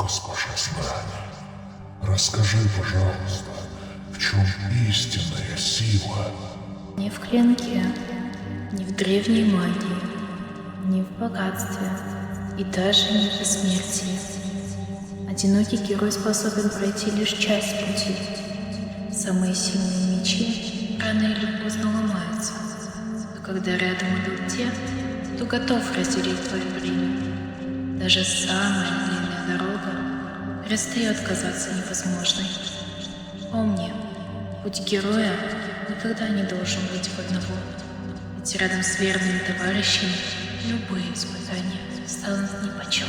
госпожа Знание, расскажи, пожалуйста, в чем истинная сила? Не в клинке, не в древней магии, не в богатстве и даже не в бессмертии. Одинокий герой способен пройти лишь часть пути. Самые сильные мечи рано или поздно ломаются, а когда рядом идут те, кто готов разделить твое бремя, даже самая длинная дорога перестает казаться невозможной. Помни, путь героя никогда не должен быть в одного, ведь рядом с верными товарищами любые испытания станут нипочем.